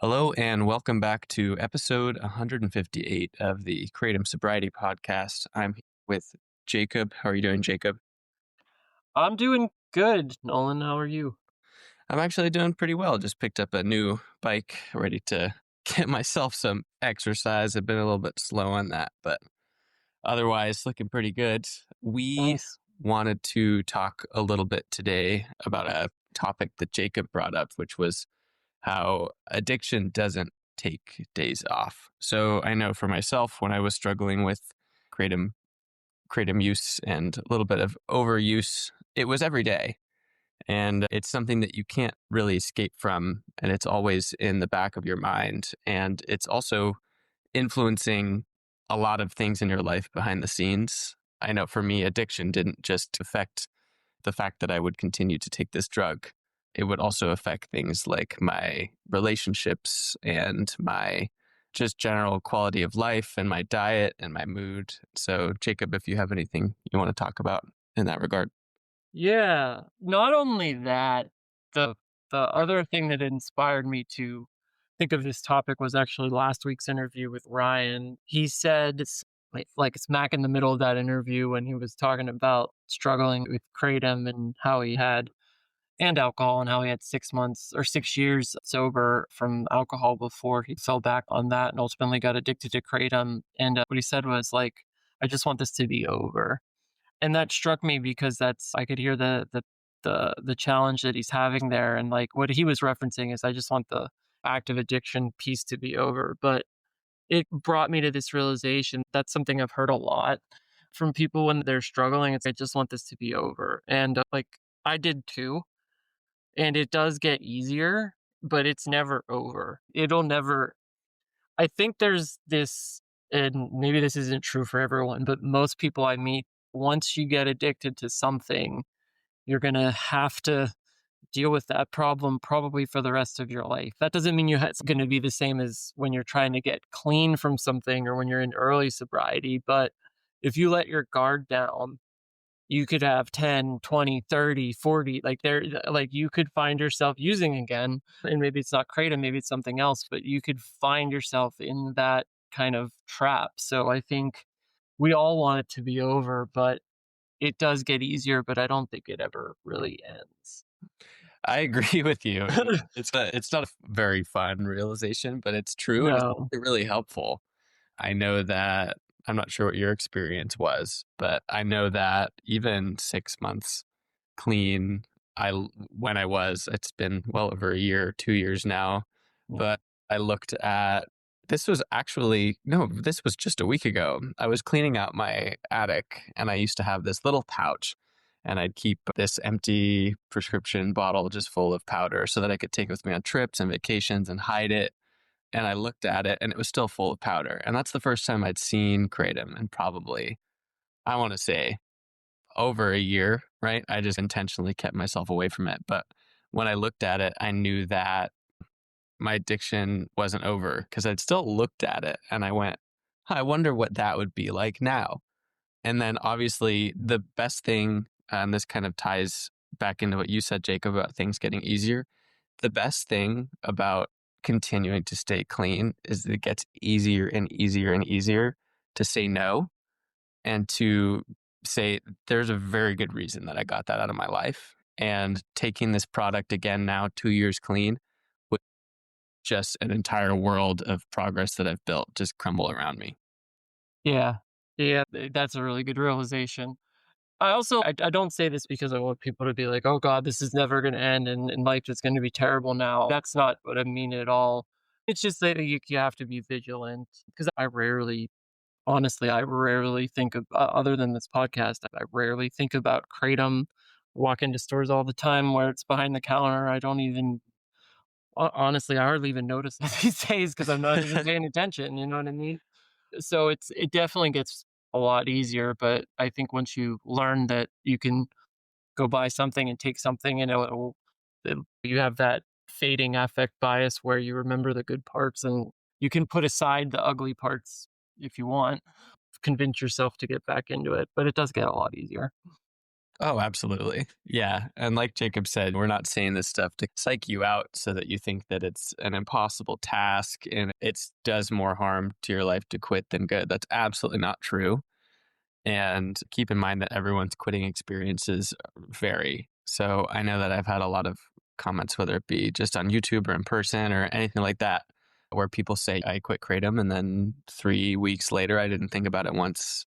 Hello and welcome back to episode 158 of the Kratom Sobriety Podcast. I'm here with Jacob. How are you doing, Jacob? I'm doing good, Nolan. How are you? I'm actually doing pretty well. Just picked up a new bike, ready to get myself some exercise. I've been a little bit slow on that, but otherwise looking pretty good. We Nice. wanted to talk a little bit today about a topic that Jacob brought up, which was how addiction doesn't take days off. So I know for myself, when I was struggling with kratom, kratom use and a little bit of overuse, it was every day. And it's something that you can't really escape from. And it's always in the back of your mind. And it's also influencing a lot of things in your life behind the scenes. I know for me, addiction didn't just affect the fact that I would continue to take this drug. It would also affect things like my relationships and my just general quality of life and my diet and my mood. So, Jacob, if you have anything you want to talk about in that regard. Yeah. Not only that, the the other thing that inspired me to think of this topic was actually last week's interview with Ryan. He said like smack in the middle of that interview when he was talking about struggling with kratom and how he had and alcohol and how he had 6 months or 6 years sober from alcohol before he fell back on that and ultimately got addicted to kratom. And what he said was like, I just want this to be over. And that struck me because that's I could hear the challenge that he's having there, and like what he was referencing is I just want the active addiction piece to be over. But it brought me to this realization that's something I've heard a lot from people when they're struggling. It's I just want this to be over, and like I did too. And it does get easier, but it's never over. It'll never. I think there's this, and maybe this isn't true for everyone, but most people I meet, once you get addicted to something, you're going to have to deal with that problem probably for the rest of your life. That doesn't mean it's going to be the same as when you're trying to get clean from something or when you're in early sobriety. But if you let your guard down, you could have 10, 20, 30, 40, like you could find yourself using again. And maybe it's not kratom, maybe it's something else, but you could find yourself in that kind of trap. So I think we all want it to be over, but it does get easier, but I don't think it ever really ends. I agree with you. It's not a very fun realization, but it's true and it's No. really helpful. I know that I'm not sure what your experience was, but I know that even 6 months clean, when I was, it's been well over a year, 2 years now, Yeah. but I looked at this was actually no, this was just a week ago. I was cleaning out my attic and I used to have this little pouch and I'd keep this empty prescription bottle just full of powder so that I could take it with me on trips and vacations and hide it. And I looked at it and it was still full of powder. And that's the first time I'd seen kratom in probably, I want to say, over a year, right? I just intentionally kept myself away from it. But when I looked at it, I knew that my addiction wasn't over because I'd still looked at it and I went, "Huh, I wonder what that would be like now." And then obviously the best thing, and this kind of ties back into what you said, Jacob, about things getting easier. The best thing about continuing to stay clean is that it gets easier and easier and easier to say no and to say, there's a very good reason that I got that out of my life. And taking this product again now, 2 years clean, with just an entire world of progress that I've built just crumble around me. Yeah. Yeah. That's a really good realization. I don't say this because I want people to be like, oh God, this is never going to end and life is going to be terrible now. That's not what I mean at all. It's just that you have to be vigilant because honestly, I rarely think of, other than this podcast, I rarely think about kratom. Walk into stores all the time where it's behind the counter. I don't even, honestly, I hardly even notice it these days because I'm not even paying attention. You know what I mean? So it definitely gets a lot easier, but I think once you learn that you can go buy something and take something and you have that fading affect bias where you remember the good parts and you can put aside the ugly parts if you want, convince yourself to get back into it, but it does get a lot easier. Oh, absolutely. Yeah. And like Jacob said, we're not saying this stuff to psych you out so that you think that it's an impossible task and it does more harm to your life to quit than good. That's absolutely not true. And keep in mind that everyone's quitting experiences vary. So I know that I've had a lot of comments, whether it be just on YouTube or in person or anything like that, where people say, I quit Kratom. And then 3 weeks later, I didn't think about it once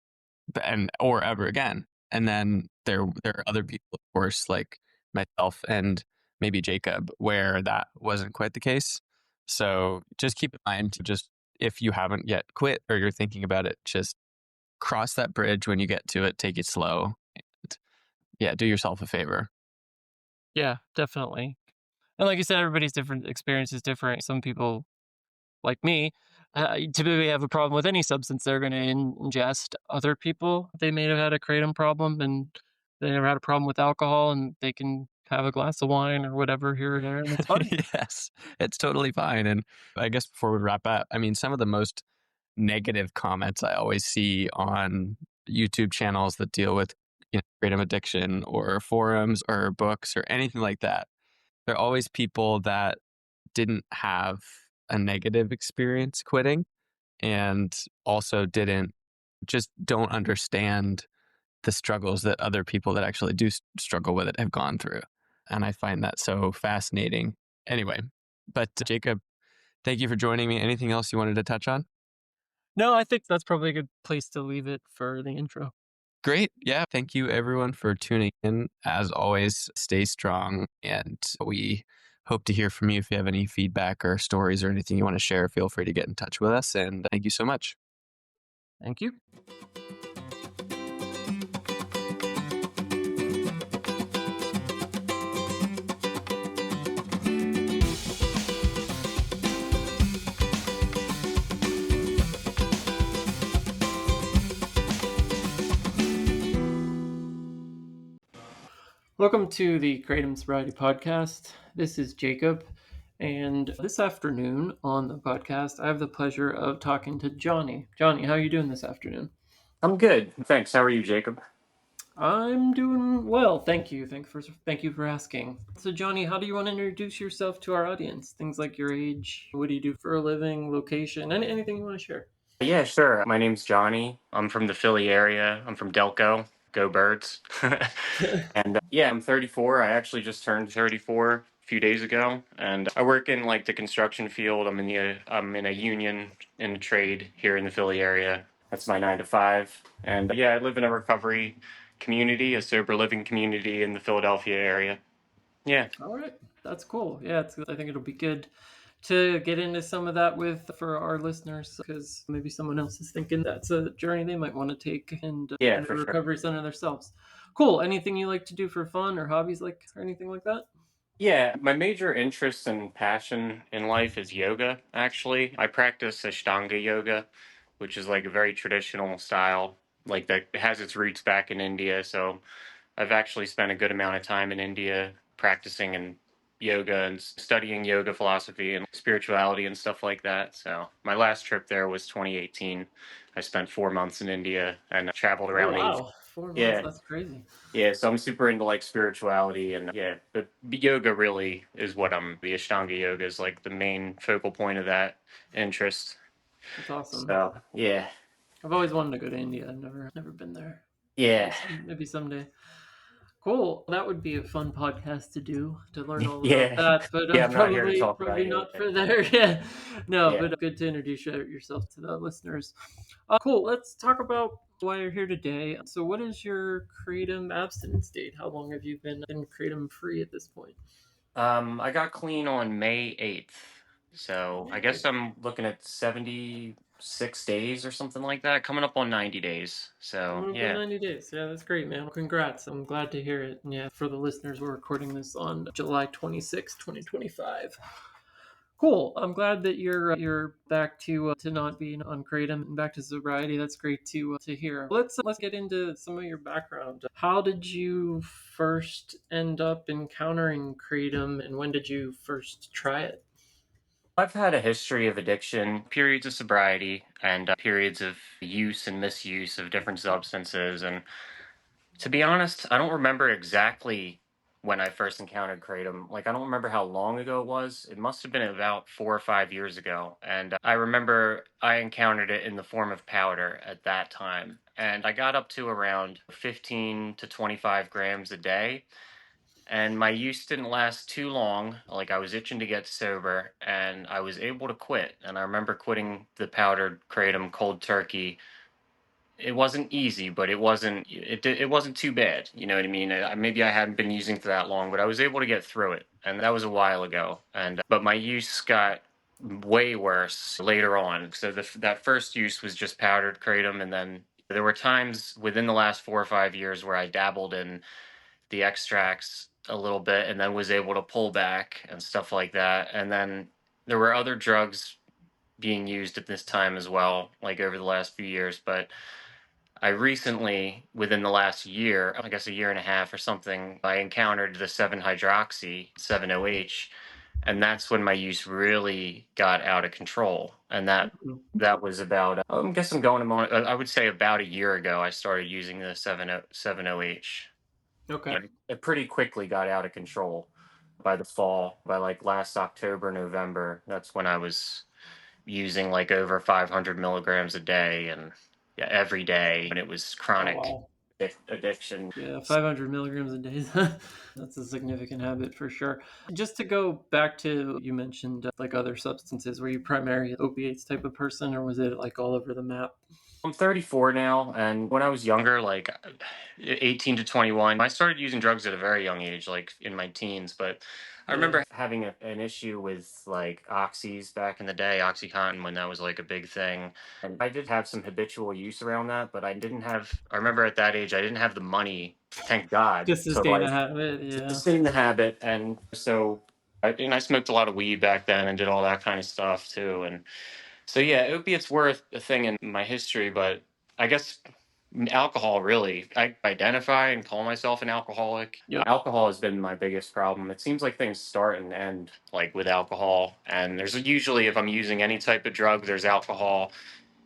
and or ever again. And then there are other people, of course, like myself and maybe Jacob, where that wasn't quite the case. So just keep in mind to just if you haven't yet quit or you're thinking about it, just cross that bridge when you get to it, take it slow. And yeah, do yourself a favor. Yeah, definitely. And like you said, everybody's different experience is different. Some people, like me, typically have a problem with any substance they're going to ingest. Other people, they may have had a kratom problem and they never had a problem with alcohol and they can have a glass of wine or whatever here or there and it's fine. Yes, it's totally fine. And I guess before we wrap up, I mean, some of the most negative comments I always see on YouTube channels that deal with kratom addiction or forums or books or anything like that. They're always people that didn't have a negative experience quitting and also didn't just don't understand the struggles that other people that actually do struggle with it have gone through. And I find that so fascinating. Anyway, but Jacob, thank you for joining me. Anything else you wanted to touch on? No, I think that's probably a good place to leave it for the intro. Great. Yeah. Thank you, everyone, for tuning in. As always, stay strong. And we hope to hear from you. If you have any feedback or stories or anything you want to share, feel free to get in touch with us. And thank you so much. Thank you. Welcome to the Kratom Sobriety Podcast. This is Jacob, and this afternoon on the podcast, I have the pleasure of talking to Johnny. Johnny, how are you doing this afternoon? I'm good. Thanks. How are you, Jacob? I'm doing well, thank you. Thank you for asking. So, Johnny, how do you want to introduce yourself to our audience? Things like your age, what do you do for a living, location, anything you want to share. Yeah, sure. My name's Johnny. I'm from the Philly area. I'm from Delco. Go Birds. And yeah, I'm 34. I actually just turned 34 a few days ago, and I work in like the construction field. I'm in a union in a trade here in the Philly area. That's my 9 to 5. And yeah, I live in a recovery community, a sober living community in the Philadelphia area. Yeah. All right, that's cool. Yeah, I think it'll be good to get into some of that with for our listeners because maybe someone else is thinking that's a journey they might want to take and Yeah, in a for sure. recovery center themselves. Cool. Anything you like to do for fun or hobbies like or anything like that? Yeah, my major interest and passion in life is yoga, actually. I practice Ashtanga yoga, which is like a very traditional style, like that has its roots back in India. So I've actually spent a good amount of time in India practicing and yoga and studying yoga philosophy and spirituality and stuff like that. So my last trip there was 2018. I spent 4 months in India and traveled Oh around Asia. wow, 4 months. Yeah, That's crazy. yeah, so I'm super into like spirituality and yeah, but yoga really is the Ashtanga yoga is like the main focal point of that interest. That's awesome. So yeah, I've always wanted to go to India. I've never been there. yeah, Maybe someday. Cool. That would be a fun podcast to do to learn all about yeah, that, but yeah. I'm not here to probably talk about not yoga. for there. Yeah, no, Yeah. but good to introduce yourself to the listeners. Cool. Let's talk about why you're here today. So, what is your kratom abstinence date? How long have you been kratom free at this point? I got clean on May 8th, so I guess Nice. I'm looking at 76 days or something like that, coming up on 90 days. So Coming up on yeah, 90 days. Yeah, that's great, man. Congrats. I'm glad to hear it. And yeah, for the listeners, we're recording this on July 26th, 2025. Cool. I'm glad that you're back to not being on kratom and back to sobriety. That's great to hear. Let's get into some of your background. How did you first end up encountering kratom, and when did you first try it? I've had a history of addiction, periods of sobriety, and periods of use and misuse of different substances. And To be honest, I don't remember exactly when I first encountered kratom. Like, I don't remember how long ago it was. It must have been about 4 or 5 years ago. And I remember I encountered it in the form of powder at that time. And I got up to around 15 to 25 grams a day. And my use didn't last too long. Like, I was itching to get sober and I was able to quit. And I remember quitting the powdered kratom cold turkey. It wasn't easy, but it wasn't too bad. You know what I mean? Maybe I hadn't been using for that long, but I was able to get through it, and that was a while ago. And but my use got way worse later on. So that first use was just powdered kratom, and then there were times within the last 4 or 5 years where I dabbled in the extracts a little bit, and then was able to pull back and stuff like that. And then there were other drugs being used at this time as well, like over the last few years, but I recently, within the last year, I guess a year and a half or something, I encountered the 7 hydroxy 7-OH, and that's when my use really got out of control. And Mhm. that was about, I guess I'm going on, I would say about a year ago, I started using the 7-OH. Okay. And it pretty quickly got out of control by the fall, by like last October, November. That's when I was using like over 500 milligrams a day and yeah, every day. And it was Oh chronic wow. addiction. Yeah, 500 milligrams a day. That's a significant habit for sure. Just to go back to, you mentioned like other substances. Were you primarily opiates type of person, or was it like all over the map? I'm 34 now, and when I was younger, like 18 to 21, I started using drugs at a very young age, like in my teens. But I Yeah. remember having an issue with like oxys back in the day, Oxycontin, when that was like a big thing. And I did have some habitual use around that, but I remember at that age, I didn't have the money, thank God, To to sustain a like habit, to yeah. sustain the habit. And so I smoked a lot of weed back then and did all that kind of stuff too. And so yeah, opiates were a thing in my history, but I guess alcohol really. I identify and call myself an alcoholic. Yep. Alcohol has been my biggest problem. It seems like things start and end like with alcohol, and there's usually if I'm using any type of drug, there's alcohol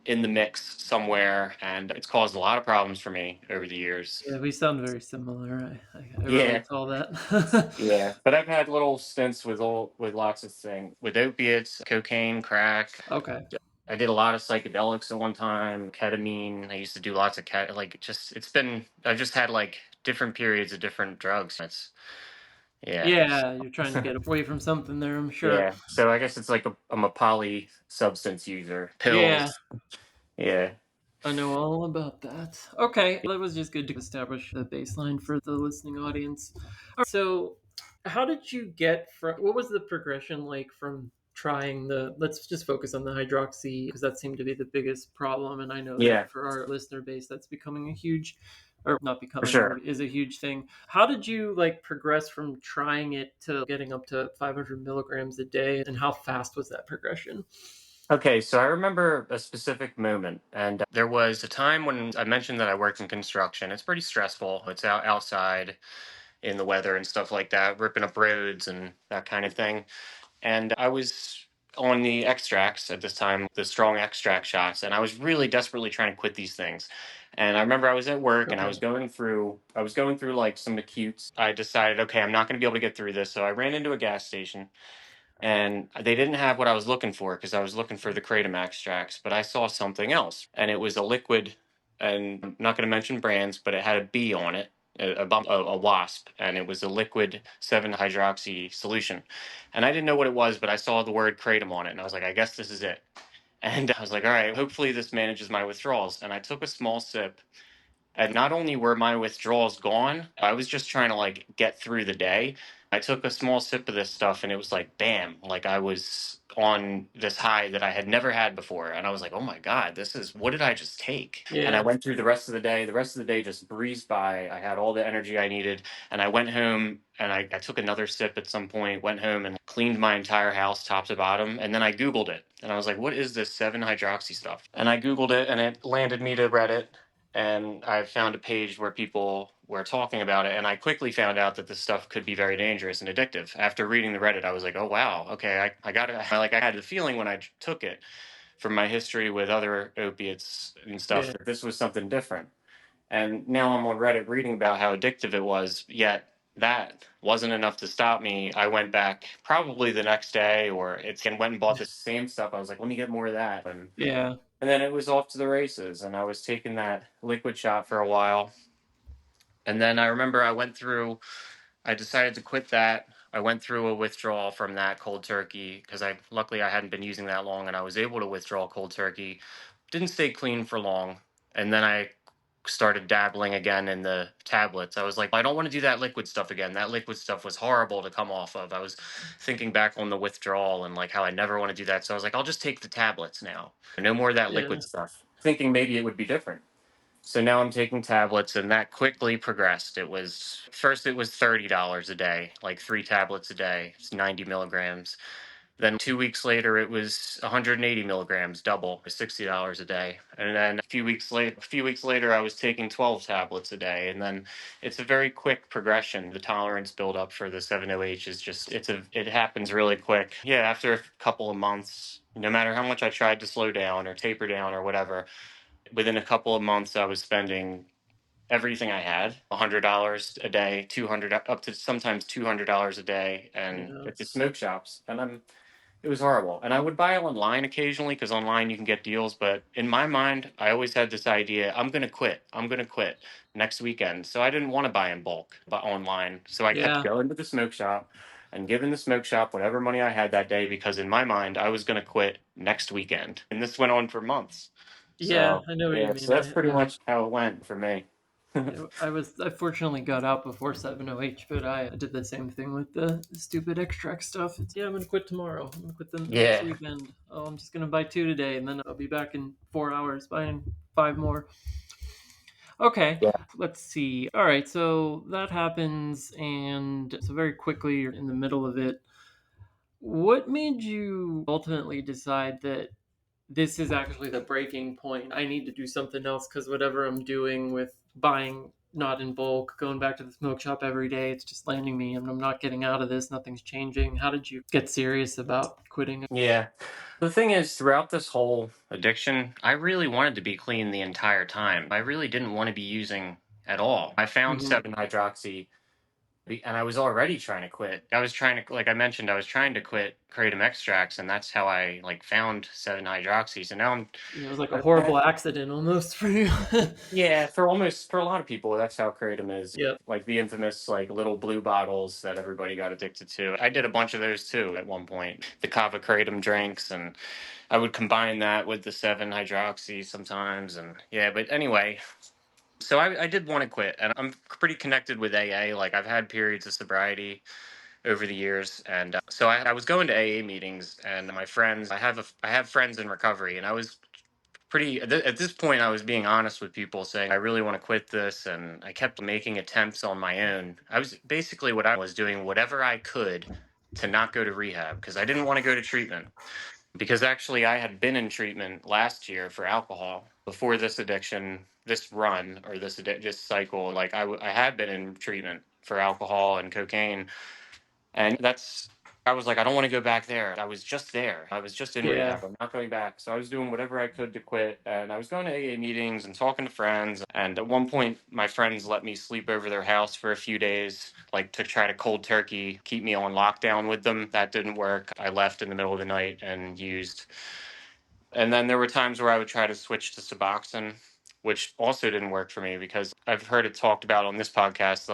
in the mix somewhere, and it's caused a lot of problems for me over the years. Yeah, we sound very similar. I Yeah, relate to all that. yeah, but I've had little stints with lots of things, with opiates, cocaine, crack. Okay. I did a lot of psychedelics at one time, ketamine. I used to do lots of like just I've just had like different periods of different drugs. Yeah. Yeah, you're trying to get away from something there, I'm sure. Yeah. So I guess it's like I'm a poly substance user. Yeah, Pills. Yeah. I know all about that. Okay, that was just good to establish the baseline for the listening audience. All right, so, how did you get from what was the progression like from trying the let's just focus on the hydroxy because that seemed to be the biggest problem, and I know that Yeah, for our listener base that's becoming a huge or not for becoming sure. already is a huge thing. How did you like progress from trying it to getting up to 500 milligrams a day, and how fast was that progression? Okay, so I remember a specific moment, and there was a time when I mentioned that I worked in construction. It's pretty stressful. It's outside in the weather and stuff like that, ripping up roads and that kind of thing. And I was on the extracts at this time, the strong extract shots, and I was really desperately trying to quit these things. And I remember I was at work and Okay. I was going through like some acutes. I decided, okay, I'm not going to be able to get through this. So I ran into a gas station and they didn't have what I was looking for because I was looking for the kratom extracts, but I saw something else and it was a liquid, and I'm not going to mention brands, but it had a bee on it, a wasp, and it was a liquid 7 hydroxy solution. And I didn't know what it was, but I saw the word kratom on it and I was like, I guess this is it. And I was like, all right, hopefully this manages my withdrawals. And I took a small sip, and not only were my withdrawals gone, I was just trying to like get through the day. I took a small sip of this stuff and it was like bam, like I was on this high that I had never had before. And I was like, oh my God, this is what did I just take? And I Yeah. went through the rest of the day. The rest of the day just breezed by. I had all the energy I needed. And I went home and I took another sip at some point, went home and cleaned my entire house top to bottom. And then I Googled it. And I was like, what is this 7 hydroxy stuff? And I Googled it and it landed me to Reddit, and I found a page where people were talking about it, and I quickly found out that this stuff could be very dangerous and addictive. After reading the Reddit, I was like, oh wow, okay, I got it. Like I had the feeling when I took it from my history with other opiates and stuff Yeah. that this was something different. And now I'm on Reddit reading about how addictive it was, yet that wasn't enough to stop me. I went back probably the next day or it's and went and bought the same stuff. I was like, let me get more of that. Yeah. And then it was off to the races. And I was taking that liquid shot for a while. And then I remember I decided to quit that. I went through a withdrawal from that cold turkey because luckily I hadn't been using that long and I was able to withdraw cold turkey. Didn't stay clean for long. And then I started dabbling again in the tablets. I was like, I don't want to do that liquid stuff again. That liquid stuff was horrible to come off of. I was thinking back on the withdrawal and like how I never want to do that. So I was like, I'll just take the tablets now. No more of that Yeah. liquid stuff. Thinking maybe it would be different. So now I'm taking tablets, and that quickly progressed. It was $30 a day, like 3 tablets a day. It's 90 milligrams. Then 2 weeks later, it was 180 milligrams, double, $60 a day. And then a few weeks later, I was taking 12 tablets a day. And then it's a very quick progression. The tolerance buildup for the 7-OH is just it happens really quick. Yeah, after a couple of months, no matter how much I tried to slow down or taper down or whatever, within a couple of months, I was spending everything I had, $100 a day, 200 up to sometimes $200 a day, and Yeah. at the smoke shops. And it was horrible. And I would buy online occasionally because online you can get deals. But in my mind, I always had this idea: I'm gonna quit. I'm gonna quit next weekend. So I didn't want to buy in bulk, but online. So I kept Yeah. going to the smoke shop and giving the smoke shop whatever money I had that day because in my mind I was gonna quit next weekend. And this went on for months. Yeah, So I know what you yeah, mean. so that's pretty much how it went for me. I fortunately got out before 7:08, but I did the same thing with the stupid extract stuff. Yeah, I'm gonna quit tomorrow. I'm gonna quit the next Yeah. weekend. Oh, I'm just gonna buy 2 today, and then I'll be back in 4 hours buying 5 more. Okay, Yeah. let's see. All right, so that happens, and so very quickly you're in the middle of it. What made you ultimately decide that this is actually the breaking point? I need to do something else because whatever I'm doing with buying not in bulk, going back to the smoke shop every day, it's just landing me and I'm not getting out of this. Nothing's changing. How did you get serious about quitting? Yeah. The thing is, throughout this whole addiction, I really wanted to be clean the entire time. I really didn't want to be using at all. I found Hmm. 7 hydroxy and I was already trying to quit. I was trying to, like I mentioned, I was trying to quit kratom extracts, and that's how I like found 7 hydroxy. So now Yeah, it was like a I horrible accident almost for you. yeah, for a lot of people, that's how kratom is. Yep. Like the infamous like little blue bottles that everybody got addicted to. I did a bunch of those too at one point. The kava kratom drinks, and I would combine that with the 7 hydroxy sometimes. And yeah, but anyway, so I did want to quit, and I'm pretty connected with AA. Like I've had periods of sobriety over the years, and so I was going to AA meetings, and my friends, I have friends in recovery, and I was at this point I was being honest with people saying I really want to quit this, and I kept making attempts on my own. I was basically what I was doing whatever I could to not go to rehab because I didn't want to go to treatment, because actually I had been in treatment last year for alcohol before this addiction, this run, or this cycle. Like I had been in treatment for alcohol and cocaine, and I was like, I don't want to go back there. I was just there. I was just in Yeah. rehab. I'm not going back. So I was doing whatever I could to quit. And I was going to AA meetings and talking to friends. And at one point, my friends let me sleep over their house for a few days, like to try to cold turkey, keep me on lockdown with them. That didn't work. I left in the middle of the night and used. And then there were times where I would try to switch to Suboxone, which also didn't work for me because I've heard it talked about on this podcast.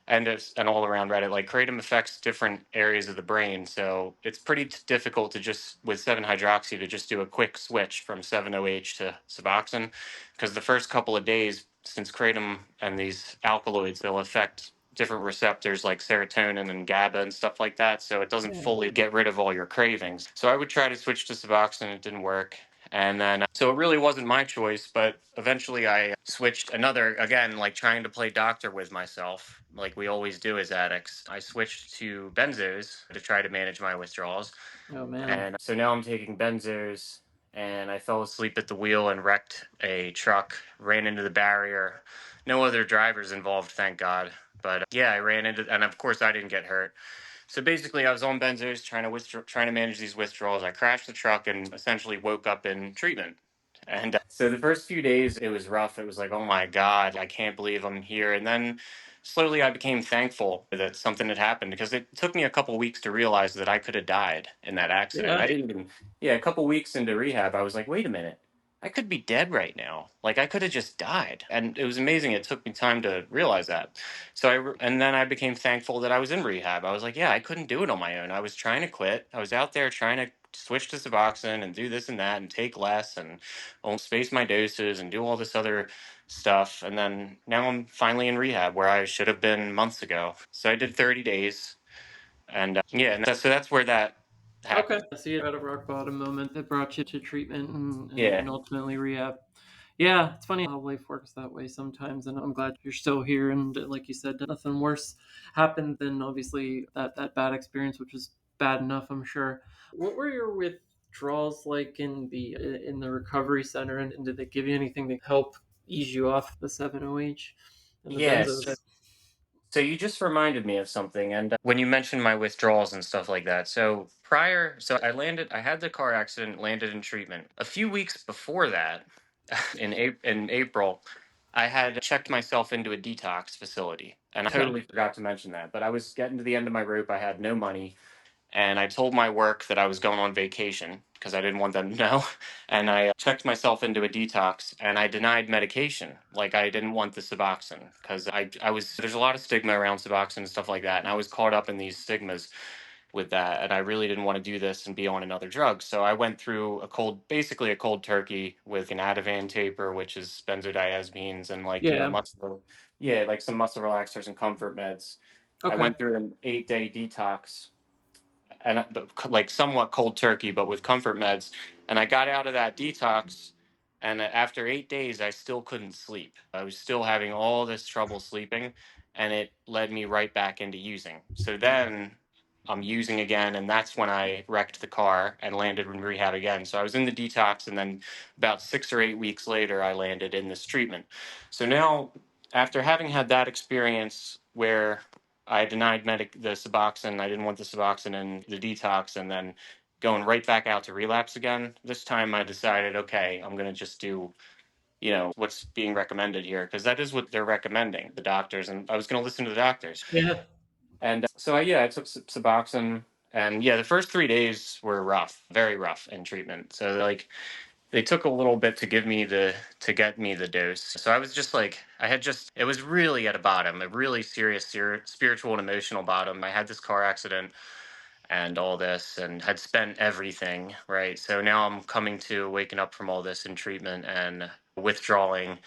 And all around Reddit, like kratom affects different areas of the brain. So it's pretty difficult to just, with 7 hydroxy, to just do a quick switch from 7-OH to Suboxone. Because the first couple of days, since kratom and these alkaloids, they'll affect different receptors like serotonin and GABA and stuff like that. So it doesn't Yeah. fully get rid of all your cravings. So I would try to switch to Suboxone. It didn't work. And then, so it really wasn't my choice, but eventually I switched again, like trying to play doctor with myself, like we always do as addicts. I switched to benzos to try to manage my withdrawals. Oh man. And so now I'm taking benzos, and I fell asleep at the wheel and wrecked a truck, ran into the barrier. No other drivers involved, thank God. But yeah, I ran into, and of course I didn't get hurt. So basically, I was on benzos trying to manage these withdrawals. I crashed the truck and essentially woke up in treatment. And so the first few days, it was rough. It was like, oh my God, I can't believe I'm here. And then slowly I became thankful that something had happened because it took me a couple weeks to realize that I could have died in that accident. Yeah. I didn't even, yeah, a couple weeks into rehab, I was like, wait a minute. I could be dead right now. Like I could have just died. And it was amazing. It took me time to realize that. And then I became thankful that I was in rehab. I was like, yeah, I couldn't do it on my own. I was trying to quit. I was out there trying to switch to Suboxone and do this and that and take less and space my doses and do all this other stuff. And then now I'm finally in rehab where I should have been months ago. So I did 30 days. And yeah, and so that's where that Okay. happened. So you had a rock bottom moment that brought you to treatment Yeah. and ultimately rehab. Yeah, it's funny how life works that way sometimes, and I'm glad you're still here. And like you said, nothing worse happened than obviously that bad experience, which was bad enough, I'm sure. What were your withdrawals like in the recovery center, and did they give you anything to help ease you off the 7-OH and the benzos? Yes. So you just reminded me of something, and when you mentioned my withdrawals and stuff like that. So I had the car accident, landed in treatment. A few weeks before that, in April, I had checked myself into a detox facility, and I Okay. totally forgot to mention that. But I was getting to the end of my rope. I had no money, and I told my work that I was going on vacation because I didn't want them to know. And I checked myself into a detox, and I denied medication. Like I didn't want the Suboxone because I was there's a lot of stigma around Suboxone and stuff like that, and I was caught up in these stigmas with that, and I really didn't want to do this and be on another drug. So I went through basically a cold turkey with an Ativan taper, which is benzodiazepines, and Yeah. like some muscle relaxers and comfort meds. I Okay. went through an 8-day detox and like somewhat cold turkey, but with comfort meds. And I got out of that detox, and after 8 days, I still couldn't sleep. I was still having all this trouble sleeping, and it led me right back into using. So then I'm using again, and that's when I wrecked the car and landed in rehab again. So I was in the detox, and then about 6 or 8 weeks later, I landed in this treatment. So now, after having had that experience where I denied the Suboxone. I didn't want the Suboxone and the detox, and then going right back out to relapse again. This time, I decided, okay, I'm gonna just do, what's being recommended here because that is what they're recommending, the doctors, and I was gonna listen to the doctors. Yeah. And I took Suboxone, and yeah, the first 3 days were rough, very rough in treatment. So like they took a little bit to get me the dose. So I was just like it was really at a bottom, a really serious spiritual and emotional bottom. I had this car accident and all this and had spent everything, right? So now I'm coming to waking up from all this in treatment and withdrawing,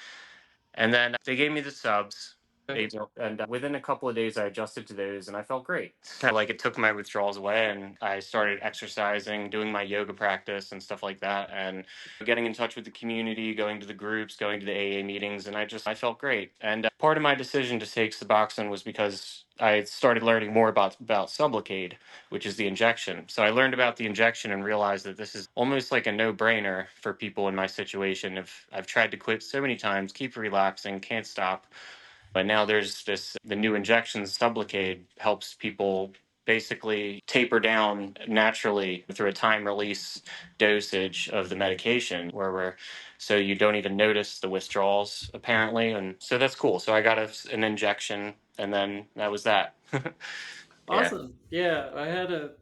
and then they gave me the subs. And within a couple of days, I adjusted to those, and I felt great. Like it took my withdrawals away, and I started exercising, doing my yoga practice and stuff like that, and getting in touch with the community, going to the groups, going to the AA meetings, and I felt great. And part of my decision to take Suboxone was because I started learning more about Sublocade, which is the injection. So I learned about the injection and realized that this is almost like a no-brainer for people in my situation. If I've tried to quit so many times, keep relapsing, can't stop. But now there's the new injection, Sublocade, helps people basically taper down naturally through a time release dosage of the medication so you don't even notice the withdrawals apparently. And so that's cool. So I got an injection, and then that was that. Yeah. Awesome. Yeah, I had a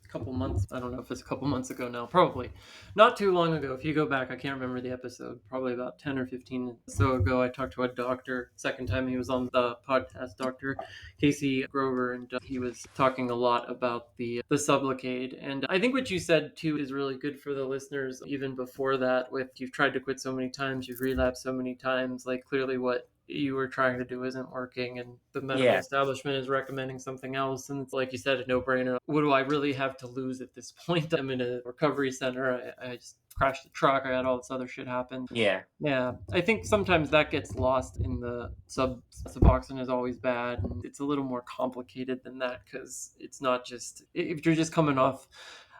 couple months. I don't know if it's a couple months ago now. Probably not too long ago. If you go back, I can't remember the episode. Probably about 10 or 15 or so ago, I talked to a doctor. Second time he was on the podcast, Dr. Casey Grover, and he was talking a lot about the Sublocade. And I think what you said too is really good for the listeners. Even before that, with you've tried to quit so many times, you've relapsed so many times. Like clearly, what you were trying to do isn't working, and the medical Yeah. establishment is recommending something else, and it's like you said, a no-brainer. What do I really have to lose at this point? I'm in a recovery center. I just crashed the truck. I had all this other shit happen. Yeah. Yeah, I think sometimes that gets lost in the Suboxone is always bad, and it's a little more complicated than that because it's not just if you're just coming off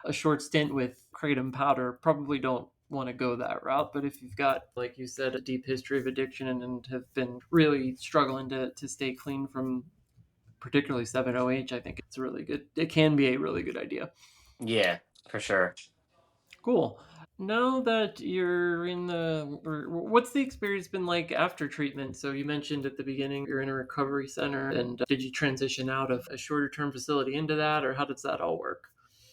a short stint with kratom powder, probably don't want to go that route. But if you've got, like you said, a deep history of addiction and have been really struggling to stay clean from particularly 7-OH, I think it's really good. It can be a really good idea. Yeah, for sure. Cool. Now that you're what's the experience been like after treatment? So you mentioned at the beginning you're in a recovery center, and did you transition out of a shorter term facility into that, or how does that all work?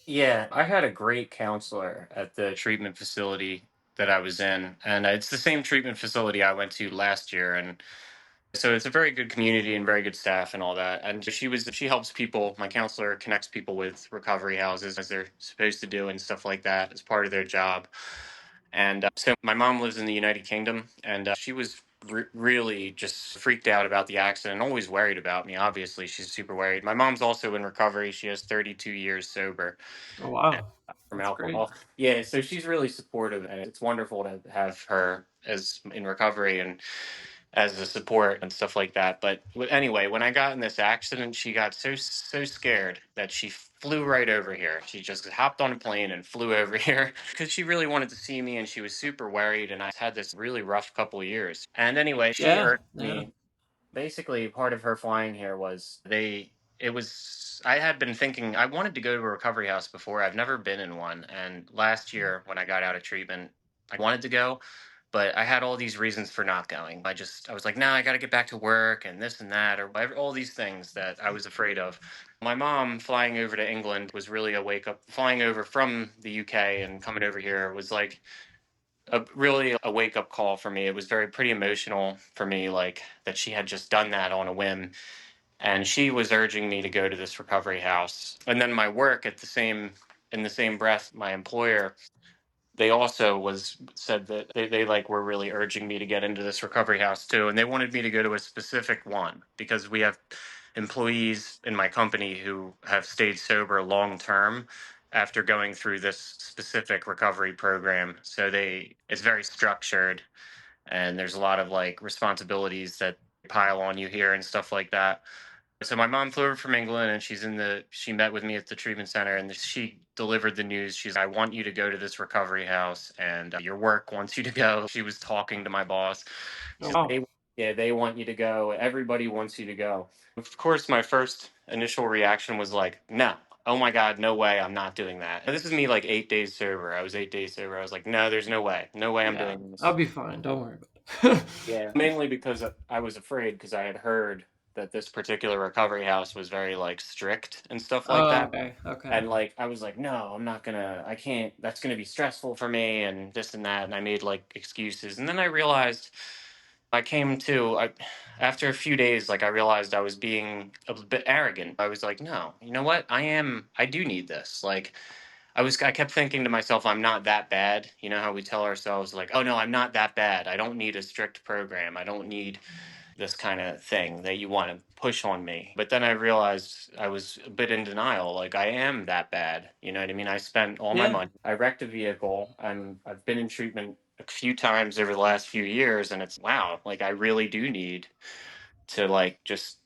Yeah, I had a great counselor at the treatment facility that I was in, and it's the same treatment facility I went to last year, and so it's a very good community and very good staff and all that. And she helps people. My counselor connects people with recovery houses as they're supposed to do and stuff like that as part of their job. And so my mom lives in the United Kingdom, and she was really just freaked out about the accident, always worried about me. Obviously, she's super worried. My mom's also in recovery. She has 32 years sober Oh wow, from that's great. alcohol. Yeah, so she's really supportive, and it's wonderful to have her as in recovery and as a support and stuff like that. But anyway, when I got in this accident, she got so scared that she flew right over here. She just hopped on a plane and flew over here because she really wanted to see me, and she was super worried. And I had this really rough couple of years. And anyway, she Yeah, urged yeah. me. Basically, part of her flying here was it was I had been thinking I wanted to go to a recovery house before. I've never been in one, and last year when I got out of treatment, I wanted to go, but I had all these reasons for not going. I was like, no, I got to get back to work and this and that, or all these things that I was afraid of. My mom flying over to England was really a wake up. Flying over from the UK and coming over here was like really a wake up call for me. It was very pretty emotional for me, like that she had just done that on a whim, and she was urging me to go to this recovery house. And then my work at the same in the same breath, my employer, they also was said that they like were really urging me to get into this recovery house too, and they wanted me to go to a specific one because we have employees in my company who have stayed sober long term after going through this specific recovery program. So they it's very structured, and there's a lot of like responsibilities that pile on you here and stuff like that. So my mom flew over from England, and she met with me at the treatment center, and she delivered the news. She's, I want you to go to this recovery house, and your work wants you to go. She was talking to my boss. Oh She's wow. yeah, they want you to go. Everybody wants you to go. Of course, my first initial reaction was like, no. Oh my God, no way, I'm not doing that. And this is me like 8 days sober. I was 8 days sober. I was like, no, there's no way. No way I'm Yeah, doing this. I'll be fine. Don't worry about it. Yeah, mainly because I was afraid because I had heard that this particular recovery house was very like strict and stuff like Oh, that. okay, okay. And like I was like, no, I can't, that's gonna be stressful for me and this and that. And I made like excuses. And then I realized I came to I after a few days, like I realized I was being a bit arrogant. I was like, no, you know what? I do need this. Like I kept thinking to myself, I'm not that bad. You know how we tell ourselves like, oh no, I'm not that bad. I don't need a strict program. I don't need this kind of thing that you want to push on me. But then I realized I was a bit in denial. Like I am that bad. You know what I mean? I spent all my Yeah. money. I wrecked a vehicle. I've been in treatment a few times over the last few years, and it's wow, like I really do need to like just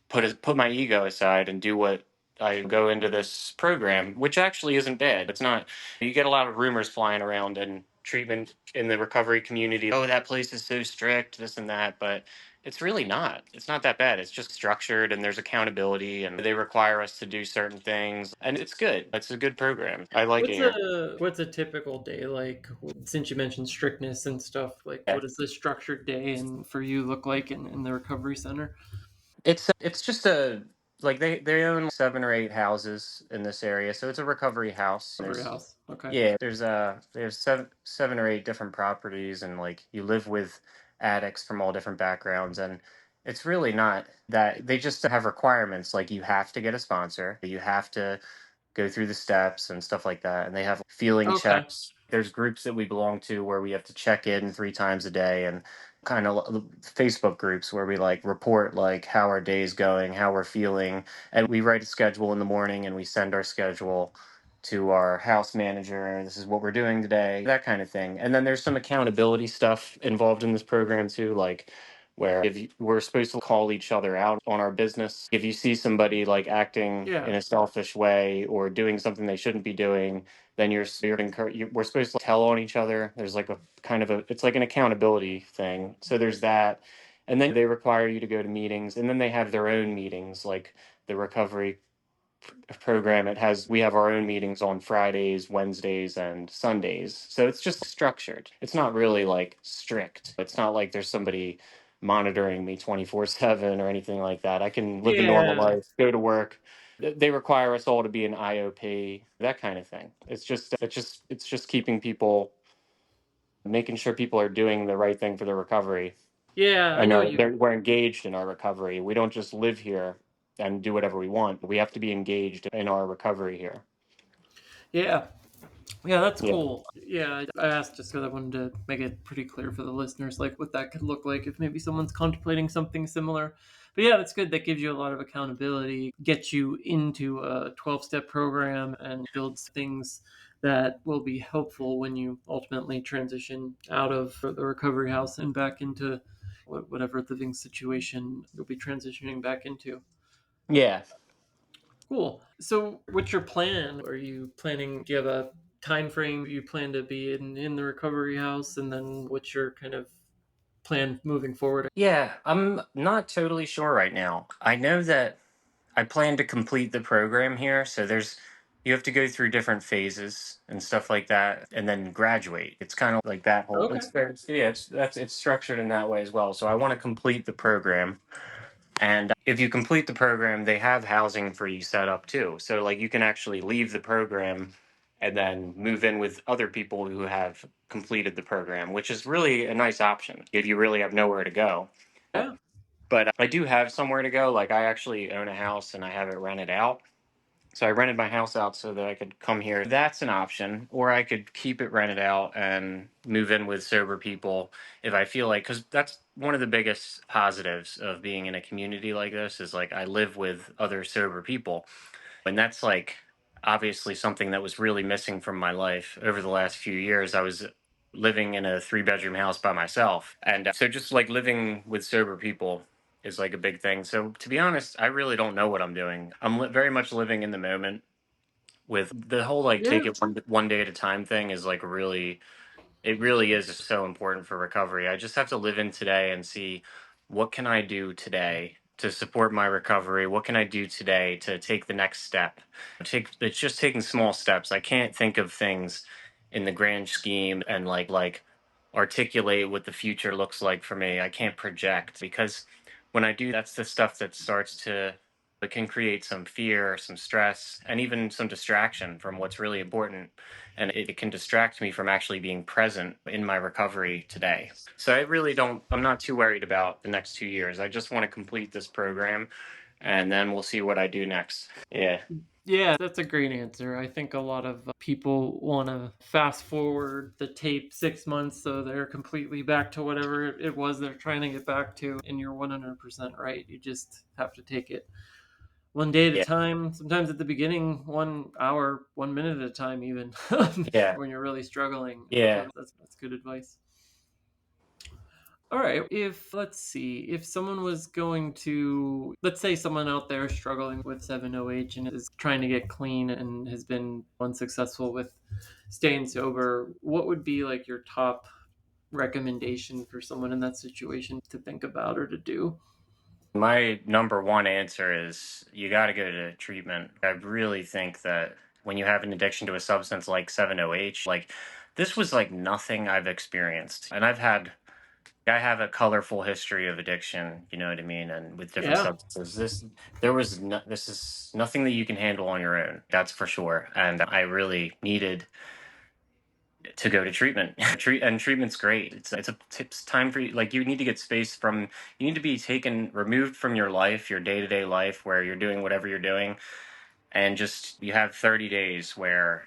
put my ego aside and do what I go into this program, which actually isn't bad. It's not. You get a lot of rumors flying around and treatment in the recovery community. Oh, that place is so strict, this and that, but it's really not. It's not that bad. It's just structured and there's accountability and they require us to do certain things and it's good. It's a good program. I like it here. What's a typical day like? Since you mentioned strictness and stuff, like Yeah. what does the structured day and for you look like in the recovery center? It's just a like they own 7 or 8 houses in this area, so it's a recovery house. Recovery house. Okay. Yeah, there's seven or 8 different properties, and like you live with addicts from all different backgrounds, and it's really not that they just have requirements like you have to get a sponsor, you have to go through the steps and stuff like that. And they have feeling Okay. checks. There's groups that we belong to where we have to check in 3 times a day and kind of Facebook groups where we like report like how our day's going, how we're feeling. And we write a schedule in the morning and we send our schedule to our house manager. This is what we're doing today, that kind of thing. And then there's some accountability stuff involved in this program too, like where we're supposed to call each other out on our business. If you see somebody like acting Yeah. in a selfish way or doing something they shouldn't be doing, then we're supposed to tell on each other. There's like a kind of a, it's like an accountability thing. So there's that. And then they require you to go to meetings and then they have their own meetings, like the recovery program, we have our own meetings on Fridays, Wednesdays, and Sundays. So it's just structured. It's not really like strict. It's not like there's somebody monitoring me 24/7 or anything like that. I can live a normal Yeah. life, go to work. They require us all to be an IOP, that kind of thing. It's just keeping people, making sure people are doing the right thing for their recovery, Yeah, I and know you. we're engaged in our recovery. We don't just live here and do whatever we want. We have to be engaged in our recovery here. Yeah. Yeah, that's Yeah. cool. Yeah, I asked just because I wanted to make it pretty clear for the listeners, like what that could look like if maybe someone's contemplating something similar. But yeah, that's good. That gives you a lot of accountability, gets you into a 12-step program, and builds things that will be helpful when you ultimately transition out of the recovery house and back into whatever living situation you'll be transitioning back into. Yeah. Cool. So, what's your plan? Are you planning? Do you have a time frame you plan to be in the recovery house, and then what's your kind of plan moving forward? Yeah, I'm not totally sure right now. I know that I plan to complete the program here, so you have to go through different phases and stuff like that, and then graduate. It's kind of like that whole. Okay. It's structured in that way as well. So I want to complete the program, and if you complete the program, they have housing for you set up too. So like you can actually leave the program and then move in with other people who have completed the program, which is really a nice option if you really have nowhere to go. Yeah. But I do have somewhere to go. Like I actually own a house and I have it rented out. So I rented my house out so that I could come here. That's an option. Or I could keep it rented out and move in with sober people if I feel like, because that's one of the biggest positives of being in a community like this is like I live with other sober people. And that's like obviously something that was really missing from my life over the last few years. I was living in a 3-bedroom house by myself. And so just like living with sober people is like a big thing. So to be honest, I really don't know what I'm doing. Very much living in the moment with the whole like Yeah. take it one day at a time thing is like really, it really is so important for recovery. I just have to live in today and see what can I do today to support my recovery? What can I do today to take the next step? It's just taking small steps. I can't think of things in the grand scheme and like articulate what the future looks like for me. I can't project because when I do, that's the stuff that starts to it can create some fear, some stress, and even some distraction from what's really important, and it can distract me from actually being present in my recovery today. So I'm not too worried about the next 2 years. I just want to complete this program and then we'll see what I do next. Yeah. Yeah, that's a great answer. I think a lot of people want to fast forward the tape 6 months so they're completely back to whatever it was they're trying to get back to. And you're 100% right. You just have to take it one day at a Yeah. time. Sometimes at the beginning, 1 hour, 1 minute at a time, even Yeah. when you're really struggling. Yeah. That's good advice. All right. If, let's see, if someone was going to, let's say someone out there struggling with 7OH and is trying to get clean and has been unsuccessful with staying sober, what would be like your top recommendation for someone in that situation to think about or to do? My number one answer is you got to go to treatment. I really think that when you have an addiction to a substance like 7OH, like this was like nothing I've experienced. And I have a colorful history of addiction, you know what I mean, and with different Yeah. substances. This is nothing that you can handle on your own. That's for sure. And I really needed to go to treatment. Treatment's great. It's time for you. Like you need to get space from. You need to be removed from your life, your day to day life, where you're doing whatever you're doing, and just you have 30 days where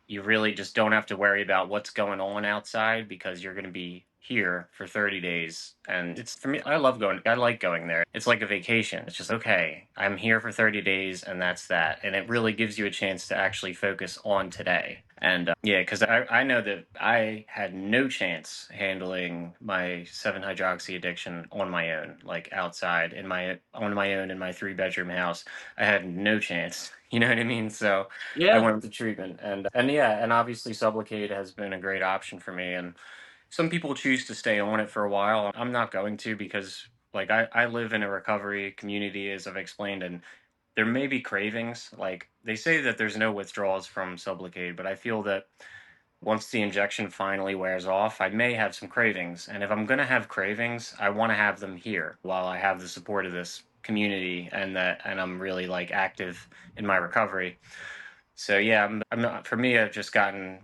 you really just don't have to worry about what's going on outside because you're going to be here for 30 days. And it's for me, I like going there. It's like a vacation. It's just, okay, I'm here for 30 days and that's that. And it really gives you a chance to actually focus on today. And yeah, because I know that I had no chance handling my 7-hydroxy addiction on my own, like outside on my own in my 3-bedroom house. I had no chance. You know what I mean? So I Yeah. went to treatment, and yeah, and obviously Sublocade has been a great option for me. And some people choose to stay on it for a while. I'm not going to because like I live in a recovery community, as I've explained, and there may be cravings. Like they say that there's no withdrawals from Sublocade, but I feel that once the injection finally wears off, I may have some cravings. And if I'm going to have cravings, I want to have them here while I have the support of this community and I'm really like active in my recovery. So yeah, I'm not, for me, I've just gotten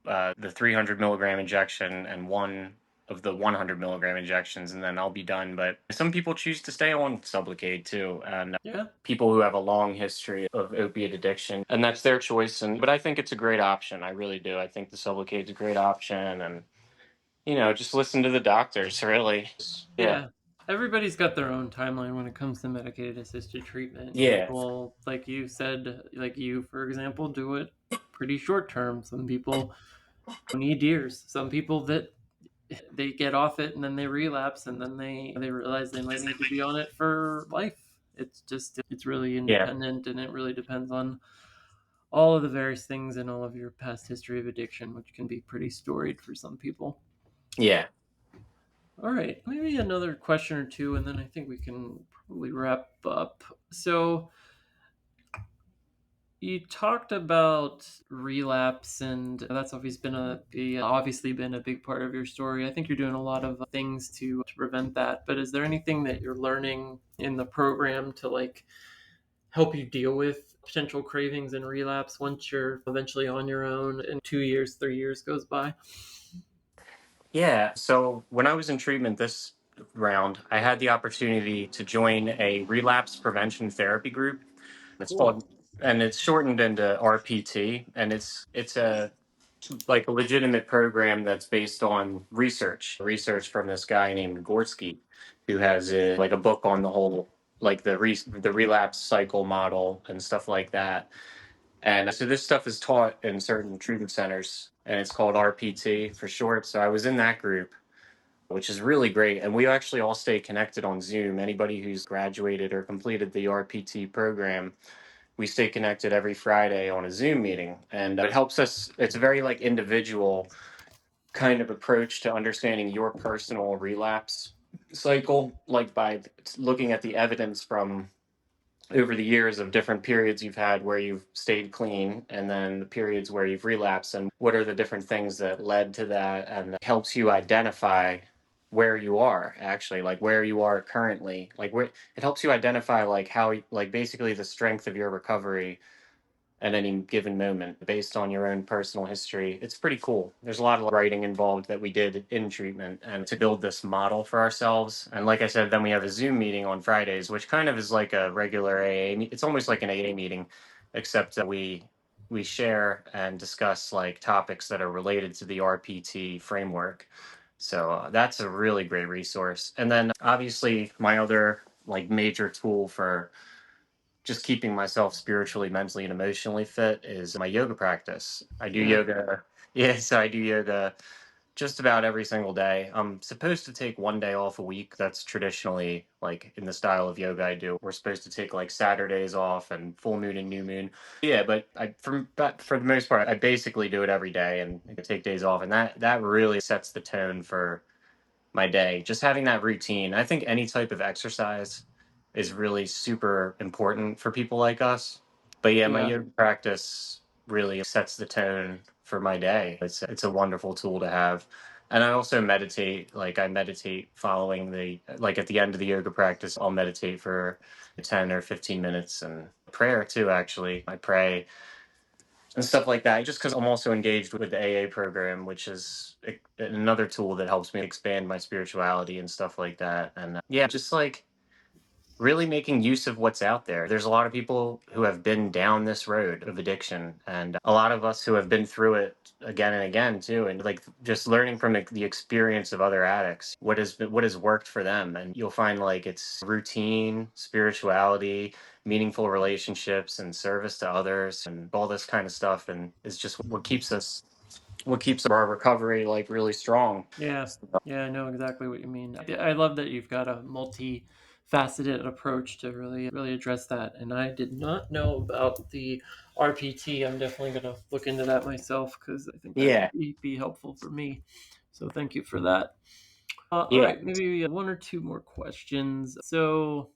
the 300 milligram injection and one of the 100 milligram injections, and then I'll be done. But some people choose to stay on Sublocade too, and Yeah. people who have a long history of opiate addiction, and that's their choice. And but I think it's a great option. I really do. I think the Sublocade's a great option, and just listen to the doctors. Really, yeah, Yeah. Everybody's got their own timeline when it comes to medicated assisted treatment. yeah, People, like you said, like you, for example, do it pretty short term. Some people need years. Some people that they get off it and then they relapse and then they realize they might need to be on it for life. It's really yeah, independent, and it really depends on all of the various things and all of your past history of addiction, which can be pretty storied for some people. yeah. All right, maybe another question or two, and then I think we can probably wrap up. So, you talked about relapse, and that's obviously been a big part of your story. I think you're doing a lot of things to prevent that. But is there anything that you're learning in the program to like help you deal with potential cravings and relapse once you're eventually on your own and 2 years, 3 years goes by? Yeah. So when I was in treatment this round, I had the opportunity to join a relapse prevention therapy group. It's Cool. called, and it's shortened into RPT, and it's a like a legitimate program that's based on research from this guy named Gorsky, who has like a book on the whole like the relapse cycle model and stuff like that. And so this stuff is taught in certain treatment centers, and it's called RPT for short. So I was in that group, which is really great. And we actually all stay connected on Zoom. Anybody who's graduated or completed the RPT program, we stay connected every Friday on a Zoom meeting. And it helps us, it's a very like individual kind of approach to understanding your personal relapse cycle, like by looking at the evidence from over the years of different periods you've had where you've stayed clean and then the periods where you've relapsed and what are the different things that led to that and helps you identify where you are actually like where you are currently like where it helps you identify like how like basically the strength of your recovery at any given moment based on your own personal history. It's pretty cool. There's a lot of writing involved that we did in treatment and to build this model for ourselves. And like I said, then we have a Zoom meeting on Fridays, which kind of is like a regular It's almost like an AA meeting, except that we share and discuss like topics that are related to the RPT framework. So that's a really great resource. And then obviously my other like major tool for just keeping myself spiritually, mentally, and emotionally fit is my yoga practice. I do Yeah. yoga. Yes, I do yoga just about every single day. I'm supposed to take one day off a week. That's traditionally like in the style of yoga I do. We're supposed to take like Saturdays off and full moon and new moon. Yeah, but for the most part, I basically do it every day and take days off, and that really sets the tone for my day. Just having that routine. I think any type of exercise is really super important for people like us. But yeah, my Yeah. yoga practice really sets the tone for my day. It's a wonderful tool to have. And I also meditate, like I meditate following the like at the end of the yoga practice, I'll meditate for 10 or 15 minutes and prayer too actually. I pray and stuff like that. Just because I'm also engaged with the AA program, which is another tool that helps me expand my spirituality and stuff like that. And yeah, just like really making use of what's out there. There's a lot of people who have been down this road of addiction, and a lot of us who have been through it again and again too. And like just learning from the experience of other addicts, what has worked for them, and you'll find like it's routine, spirituality, meaningful relationships, and service to others, and all this kind of stuff. And it's just what keeps our recovery like really strong. Yeah, yeah, I know exactly what you mean. I love that you've got a multifaceted approach to really address that. And I did not know about the RPT. I'm definitely going to look into that myself because I think that Yeah, could be helpful for me. So thank you for that. All yeah. right, maybe one or two more questions. So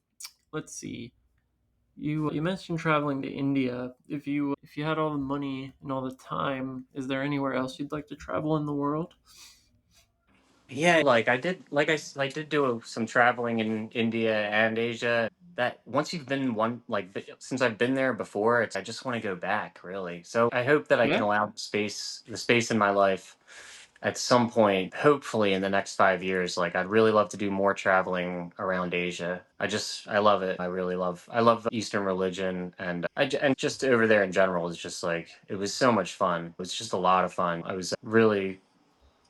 let's see. You mentioned traveling to India. If you had all the money and all the time, is there anywhere else you'd like to travel in the world? Yeah, like I did do some traveling in India and Asia. That once you've been since I've been there before, I just want to go back, really. So I hope that I can Yeah. allow the space in my life at some point, hopefully in the next 5 years. Like I'd really love to do more traveling around Asia. I love it. I love Eastern religion, and and just over there in general is just like it was so much fun. It was just a lot of fun. I was really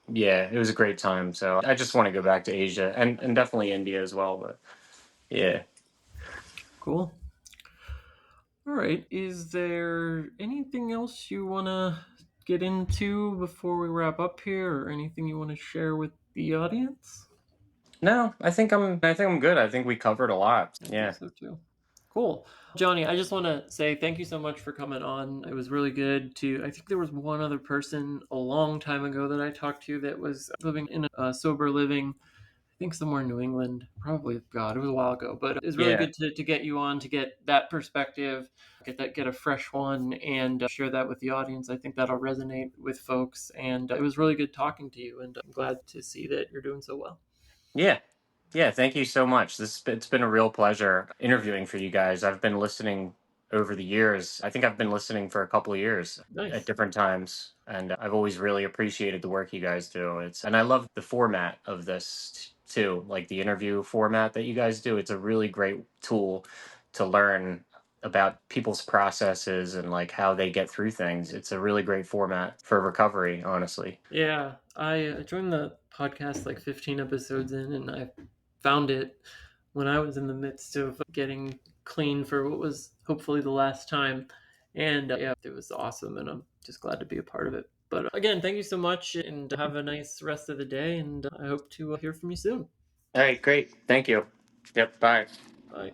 Yeah, it was a great time. So I just want to go back to Asia and definitely India as well. But yeah. Cool. All right. Is there anything else you want to get into before we wrap up here, or anything you want to share with the audience? No, I think I'm good. I think we covered a lot. I think Yeah. so too. Cool. Johnny, I just want to say thank you so much for coming on. It was really good to. I think there was one other person a long time ago that I talked to that was living in a sober living. I think somewhere in New England. Probably, God, it was a while ago. But it was really Yeah. good to get you on to get that perspective, get a fresh one, and share that with the audience. I think that'll resonate with folks. And it was really good talking to you. And I'm glad to see that you're doing so well. Yeah. Yeah, thank you so much. It's been a real pleasure interviewing for you guys. I've been listening over the years. I think I've been listening for a couple of years at Nice. different times, and I've always really appreciated the work you guys do. It's and I love the format of this too, like the interview format that you guys do. It's a really great tool to learn about people's processes and like how they get through things. It's a really great format for recovery, honestly. Yeah, I joined the podcast like 15 episodes in, and I found it when I was in the midst of getting clean for what was hopefully the last time. And yeah, it was awesome, and I'm just glad to be a part of it. But again, thank you so much, and have a nice rest of the day, and I hope to hear from you soon. All right, great. Thank you. Yep, bye. Bye.